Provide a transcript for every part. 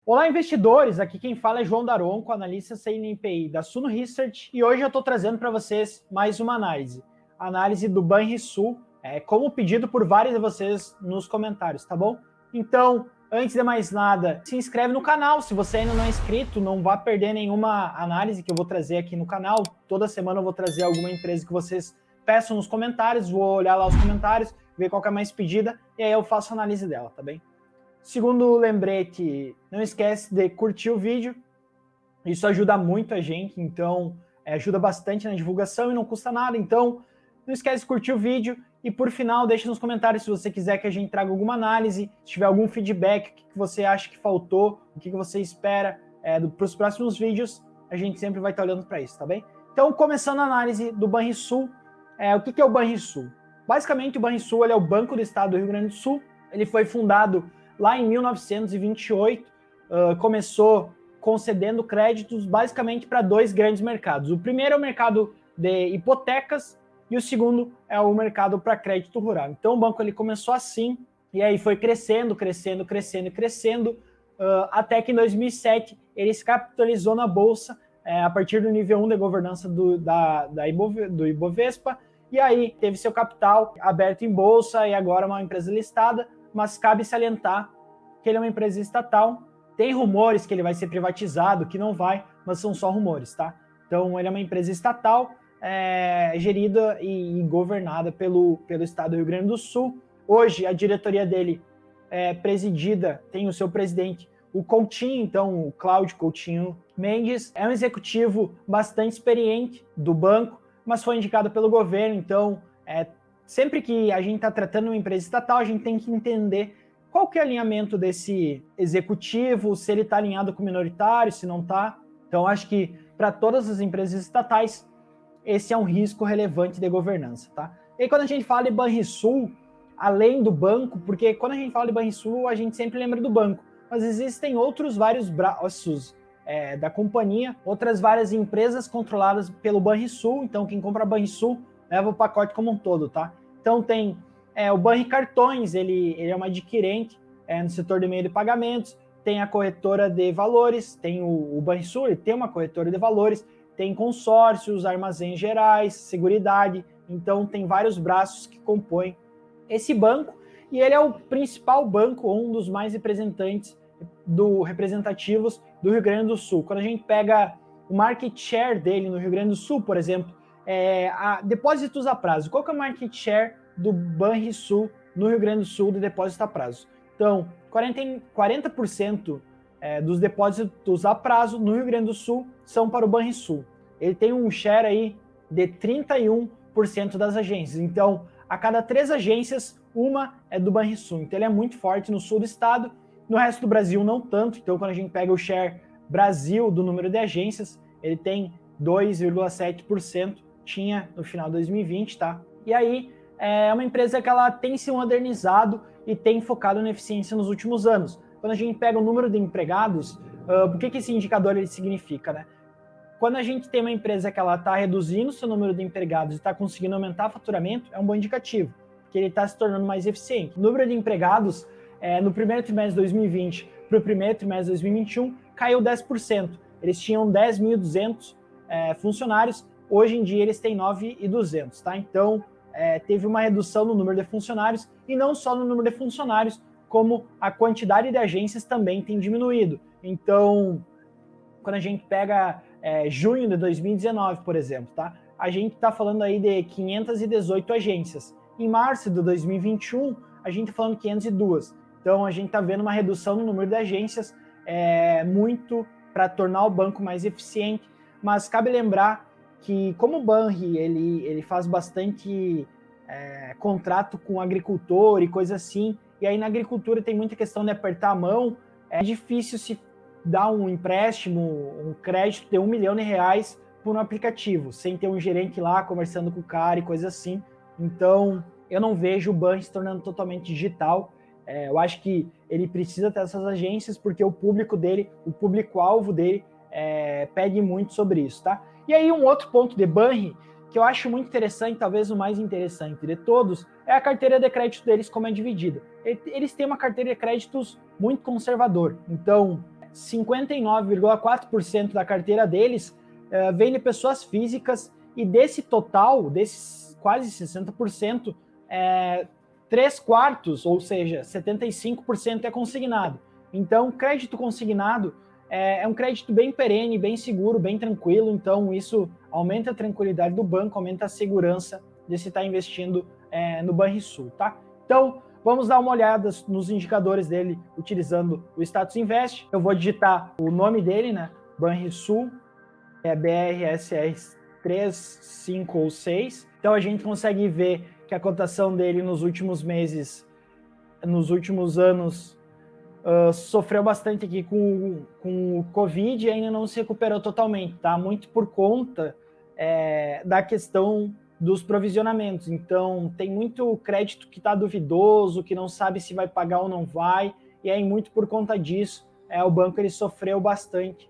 Olá, investidores! Aqui quem fala é João Daronco, analista CNPI da Suno Research, e hoje eu estou trazendo para vocês mais uma análise do Banrisul, como pedido por vários de vocês nos comentários, tá bom? Então, antes de mais nada, se inscreve no canal, se você ainda não é inscrito, não vá perder nenhuma análise que eu vou trazer aqui no canal. Toda semana eu vou trazer alguma empresa que vocês peçam nos comentários, vou olhar lá os comentários, ver qual que é mais pedida, e aí eu faço a análise dela, tá bem? Segundo lembrete, não esquece de curtir o vídeo, isso ajuda muito a gente, então ajuda bastante na divulgação e não custa nada, então não esquece de curtir o vídeo e por final deixa nos comentários se você quiser que a gente traga alguma análise, se tiver algum feedback, o que você acha que faltou, o que você espera para os próximos vídeos, a gente sempre vai estar olhando para isso, tá bem? Então, começando a análise do Banrisul, o que é o Banrisul? Basicamente, o Banrisul ele é o Banco do Estado do Rio Grande do Sul, ele foi fundado lá em 1928, começou concedendo créditos basicamente para dois grandes mercados. O primeiro é o mercado de hipotecas e o segundo é o mercado para crédito rural. Então o banco ele começou assim e aí foi crescendo, até que em 2007 ele se capitalizou na bolsa a partir do nível 1 de governança do Ibovespa, e aí teve seu capital aberto em bolsa e agora é uma empresa listada, mas cabe salientar que ele é uma empresa estatal. Tem rumores que ele vai ser privatizado, que não vai, mas são só rumores, tá? Então, ele é uma empresa estatal, gerida e governada pelo estado do Rio Grande do Sul. Hoje, a diretoria dele é presidida, tem o seu presidente, o Coutinho, então, o Cláudio Coutinho Mendes. É um executivo bastante experiente do banco, mas foi indicado pelo governo, então, sempre que a gente está tratando uma empresa estatal, a gente tem que entender qual que é o alinhamento desse executivo, se ele está alinhado com o minoritário, se não está. Então, acho que para todas as empresas estatais, esse é um risco relevante de governança, tá? E aí, quando a gente fala de Banrisul, além do banco, porque quando a gente fala de Banrisul, a gente sempre lembra do banco, mas existem outros vários braços da companhia, outras várias empresas controladas pelo Banrisul. Então, quem compra Banrisul leva o pacote como um todo, tá? Então, tem o Banri Cartões, ele é uma adquirente no setor de meio de pagamentos, tem a corretora de valores, tem o Banrisul, ele tem uma corretora de valores, tem consórcios, armazéns gerais, seguridade, então tem vários braços que compõem esse banco, e ele é o principal banco, um dos mais representativos do Rio Grande do Sul. Quando a gente pega o market share dele no Rio Grande do Sul, por exemplo, depósitos a prazo. Qual que é o market share do Banrisul no Rio Grande do Sul de depósito a prazo? Então, 40% dos depósitos a prazo no Rio Grande do Sul são para o Banrisul. Ele tem um share aí de 31% das agências. Então, a cada 3 agências, uma é do Banrisul. Então, ele é muito forte no sul do estado. No resto do Brasil, não tanto. Então, quando a gente pega o share Brasil do número de agências, ele tem 2,7%. Tinha no final de 2020, tá? E aí, é uma empresa que ela tem se modernizado e tem focado na eficiência nos últimos anos. Quando a gente pega o número de empregados, o que esse indicador ele significa, né? Quando a gente tem uma empresa que ela está reduzindo seu número de empregados e está conseguindo aumentar o faturamento, é um bom indicativo, porque ele está se tornando mais eficiente. O número de empregados no primeiro trimestre de 2020 para o primeiro trimestre de 2021 caiu 10%. Eles tinham 10.200 funcionários, hoje em dia eles têm 9.200, tá? Então, teve uma redução no número de funcionários, e não só no número de funcionários, como a quantidade de agências também tem diminuído. Então, quando a gente pega junho de 2019, por exemplo, tá? A gente está falando aí de 518 agências. Em março de 2021, a gente está falando 502. Então, a gente está vendo uma redução no número de agências, muito para tornar o banco mais eficiente, mas cabe lembrar que, como o Banri ele faz bastante contrato com o agricultor e coisa assim, e aí na agricultura tem muita questão de apertar a mão, é difícil se dar um empréstimo, um crédito de R$1 milhão por um aplicativo, sem ter um gerente lá conversando com o cara e coisa assim. Então, eu não vejo o Banri se tornando totalmente digital. Eu acho que ele precisa ter essas agências, porque o público dele, o público-alvo dele, pede muito sobre isso, tá? E aí um outro ponto de Banri, que eu acho muito interessante, talvez o mais interessante de todos, é a carteira de crédito deles, como é dividida. Eles têm uma carteira de créditos muito conservador. Então, 59,4% da carteira deles vem de pessoas físicas, e desse total, desses quase 60%, 3/4, ou seja, 75% é consignado. Então, crédito consignado é um crédito bem perene, bem seguro, bem tranquilo, então isso aumenta a tranquilidade do banco, aumenta a segurança de se estar investindo no Banrisul, tá? Então, vamos dar uma olhada nos indicadores dele utilizando o Status Invest. Eu vou digitar o nome dele, né? Banrisul, BRSR 3, 5 ou 6. Então, a gente consegue ver que a cotação dele nos últimos meses, nos últimos anos, sofreu bastante aqui com o Covid e ainda não se recuperou totalmente, tá? Muito por conta da questão dos provisionamentos. Então, tem muito crédito que está duvidoso, que não sabe se vai pagar ou não vai, e aí muito por conta disso, o banco ele sofreu bastante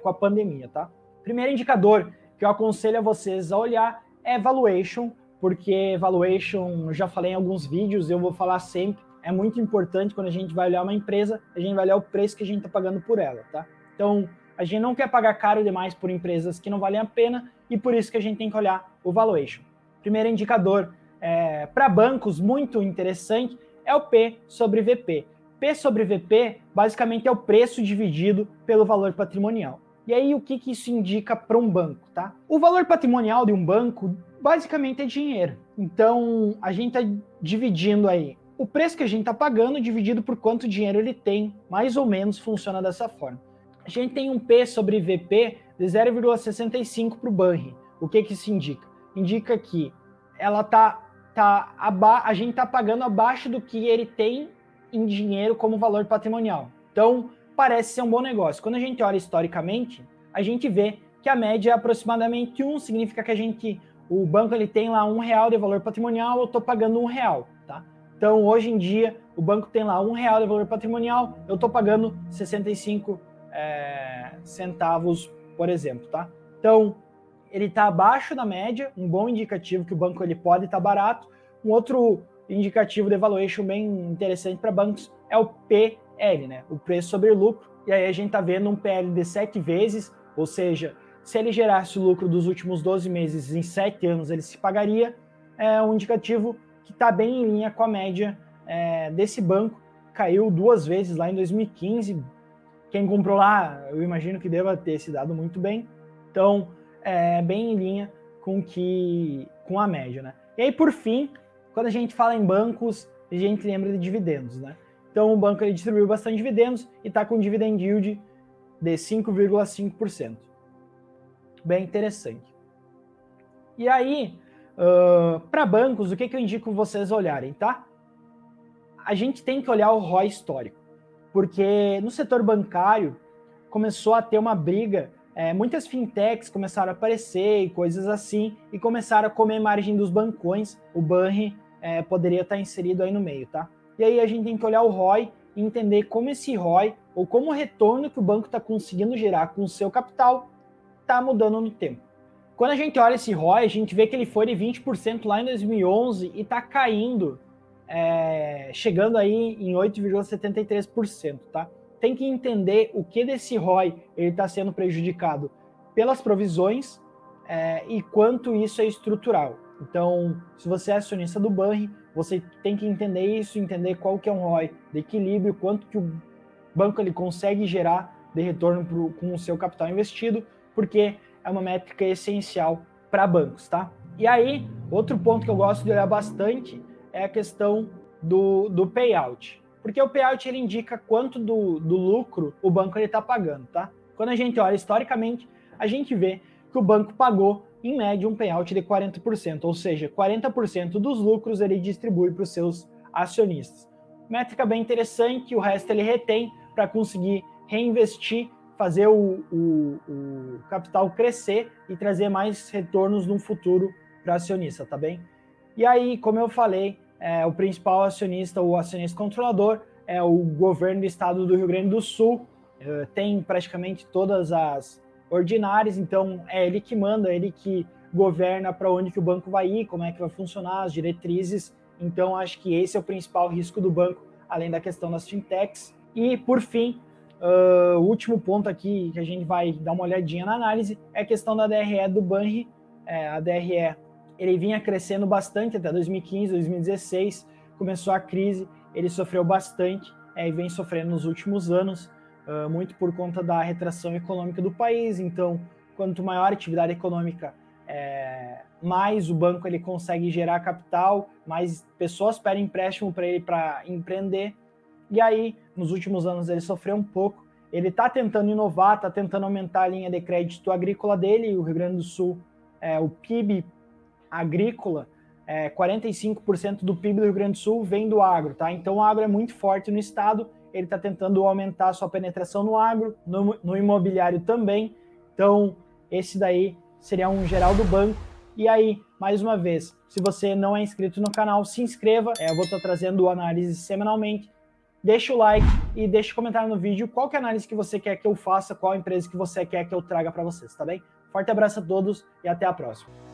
com a pandemia, tá? Primeiro indicador que eu aconselho a vocês a olhar é valuation, porque valuation, eu já falei em alguns vídeos, eu vou falar sempre, é muito importante quando a gente vai olhar uma empresa, a gente vai olhar o preço que a gente está pagando por ela, tá? Então, a gente não quer pagar caro demais por empresas que não valem a pena, e por isso que a gente tem que olhar o valuation. Primeiro indicador para bancos muito interessante é o P sobre VP. P sobre VP basicamente é o preço dividido pelo valor patrimonial. E aí o que isso indica para um banco, tá? O valor patrimonial de um banco basicamente é dinheiro. Então a gente está dividindo aí o preço que a gente está pagando dividido por quanto dinheiro ele tem, mais ou menos funciona dessa forma. A gente tem um P sobre VP de 0,65 para o Banri. O que isso indica? Indica que ela a gente está pagando abaixo do que ele tem em dinheiro como valor patrimonial. Então, parece ser um bom negócio. Quando a gente olha historicamente, a gente vê que a média é aproximadamente 1, significa que o banco ele tem lá R$1 de valor patrimonial, eu estou pagando R$1, tá? Então, hoje em dia, o banco tem lá R$1 de valor patrimonial, eu estou pagando 65 centavos, por exemplo, tá? Então, ele está abaixo da média, um bom indicativo que o banco ele pode estar barato. Um outro indicativo de valuation bem interessante para bancos é o PL, né? O preço sobre lucro. E aí a gente está vendo um PL de 7 vezes, ou seja, se ele gerasse o lucro dos últimos 12 meses em 7 anos, ele se pagaria. É um indicativo que está bem em linha com a média desse banco. Caiu 2 vezes lá em 2015. Quem comprou lá, eu imagino que deva ter se dado muito bem. Então, bem em linha com a média, né? E aí, por fim, quando a gente fala em bancos, a gente lembra de dividendos, né? Então, o banco ele distribuiu bastante dividendos e está com um dividend yield de 5,5%. Bem interessante. E aí, para bancos, o que eu indico vocês olharem, tá? A gente tem que olhar o ROI histórico, porque no setor bancário começou a ter uma briga, muitas fintechs começaram a aparecer e coisas assim, e começaram a comer margem dos bancões. O Banri poderia estar inserido aí no meio, tá? E aí a gente tem que olhar o ROI e entender como esse ROI, ou como o retorno que o banco está conseguindo gerar com o seu capital, está mudando no tempo. Quando a gente olha esse ROI, a gente vê que ele foi de 20% lá em 2011 e está caindo, chegando aí em 8,73%, tá? Tem que entender o que desse ROI ele está sendo prejudicado pelas provisões e quanto isso é estrutural. Então, se você é acionista do Banri, você tem que entender isso, entender qual que é um ROI de equilíbrio, quanto que o banco ele consegue gerar de retorno com o seu capital investido, porque é uma métrica essencial para bancos, tá? E aí, outro ponto que eu gosto de olhar bastante é a questão do payout. Porque o payout ele indica quanto do lucro o banco está pagando, tá? Quando a gente olha historicamente, a gente vê que o banco pagou, em média, um payout de 40%, ou seja, 40% dos lucros ele distribui para os seus acionistas. Métrica bem interessante, o resto ele retém para conseguir reinvestir, fazer o capital crescer e trazer mais retornos no futuro para acionista, tá bem? E aí, como eu falei, o principal acionista, o acionista controlador, é o governo do estado do Rio Grande do Sul, tem praticamente todas as ordinárias, então é ele que manda, ele que governa para onde que o banco vai ir, como é que vai funcionar, as diretrizes. Então, acho que esse é o principal risco do banco, além da questão das fintechs. E, por fim, O último ponto aqui que a gente vai dar uma olhadinha na análise é a questão da DRE do Banri. A DRE, ele vinha crescendo bastante até 2015, 2016, começou a crise, ele sofreu bastante e vem sofrendo nos últimos anos, muito por conta da retração econômica do país. Então, quanto maior a atividade econômica, mais o banco ele consegue gerar capital, mais pessoas pedem empréstimo para ele para empreender. E aí, nos últimos anos, ele sofreu um pouco. Ele está tentando inovar, está tentando aumentar a linha de crédito agrícola dele. O Rio Grande do Sul, o PIB agrícola, 45% do PIB do Rio Grande do Sul vem do agro, tá? Então o agro é muito forte no estado. Ele está tentando aumentar a sua penetração no agro, no imobiliário também. Então, esse daí seria um geral do banco. E aí, mais uma vez, se você não é inscrito no canal, se inscreva. Eu vou estar trazendo análise semanalmente. Deixa o like e deixa um comentário no vídeo qual que é a análise que você quer que eu faça, qual empresa que você quer que eu traga para vocês, tá bem? Forte abraço a todos e até a próxima.